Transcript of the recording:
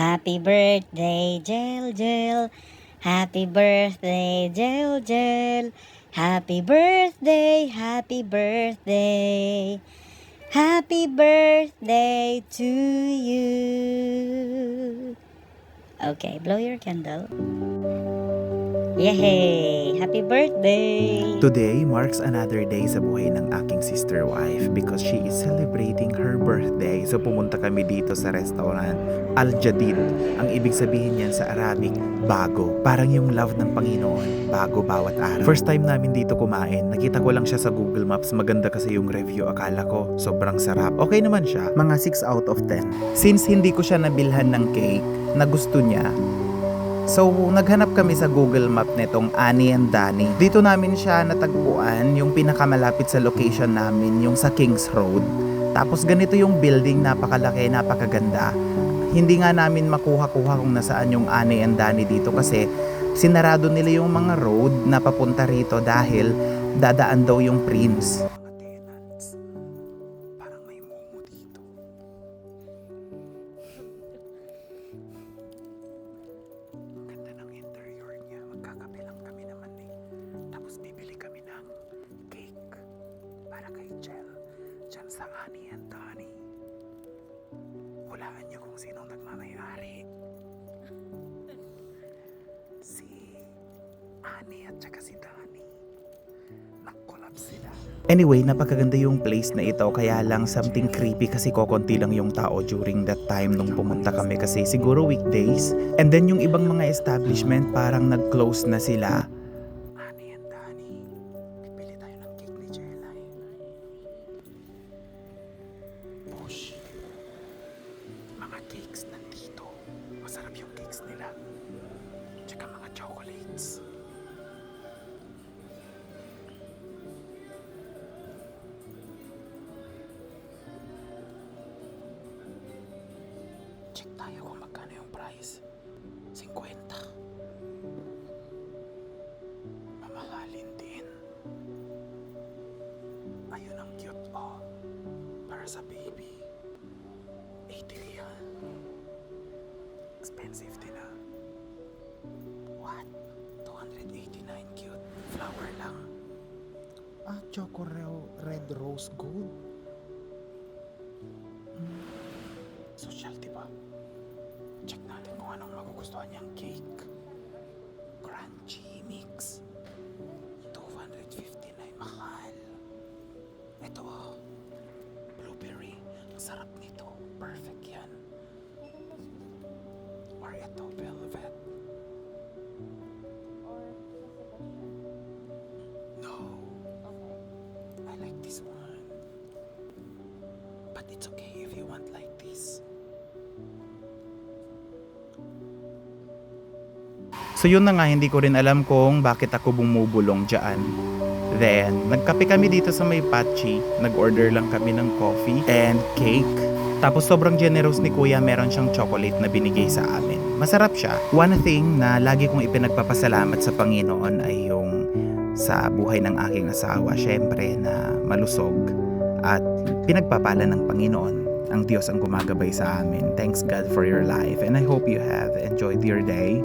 Happy birthday, Jel Jel. Happy birthday, Jel Jel. Happy birthday, happy birthday. Happy birthday to you. Okay, blow your candle. Yay! Happy birthday! Today marks another day sa buhay ng aking sister wife because she is celebrating her birthday. So pumunta kami dito sa restaurant Al Jadid. Ang ibig sabihin niyan sa Arabic, bago. Parang yung love ng Panginoon, bago bawat araw. First time namin dito kumain, nakita ko lang siya sa Google Maps. Maganda kasi yung review, akala ko sobrang sarap. Okay naman siya, mga 6 out of 10. Since hindi ko siya nabilhan ng cake na gusto niya, so, naghanap kami sa Google Map nitong Annie and Danny. Dito namin siya natagpuan, yung pinakamalapit sa location namin, yung sa Kings Road. Tapos ganito yung building, napakalaki, napakaganda. Hindi nga namin makuha-kuha kung nasaan yung Annie and Danny dito kasi sinarado nila yung mga road na papunta rito dahil dadaan daw yung Prince. Diyan sa Annie and Danny. Hulaan niyo kung sinong nagmamayari. Si Annie at saka si Danny. Nag-collab sila. Anyway, napakaganda yung place na ito, kaya lang something creepy kasi kokonti lang yung tao during that time nung pumunta kami kasi siguro weekdays. And then yung ibang mga establishment parang nag-close na sila. Cakes nandito. Masarap yung cakes nila. Tsaka mga chocolates. Check tayo kung magkano yung price. 50. Mamahalin din. Ayun ang cute, oh. Para sa baby. 80 real. Expensive din ah. What? 289 cute. Flower lang. Choco red rose gold. Social diba? Check natin kung anong magugustuhan niyang cake. Crunchy mix. 259. Mahal. Ito oh. Blueberry. Ang sarap nito. Perfect yan. Or ito, velvet. No. I like this one. But it's okay if you want like this. So yun na nga, hindi ko rin alam kung bakit ako bumubulong dyan. Then, nagkape kami dito sa may Pachi. Nag-order lang kami ng coffee and cake. Tapos sobrang generous ni Kuya, meron siyang chocolate na binigay sa amin. Masarap siya. One thing na lagi kong ipinagpapasalamat sa Panginoon ay yung sa buhay ng aking asawa. Syempre na malusog at pinagpapala ng Panginoon. Ang Diyos ang gumagabay sa amin. Thanks God for your life and I hope you have enjoyed your day.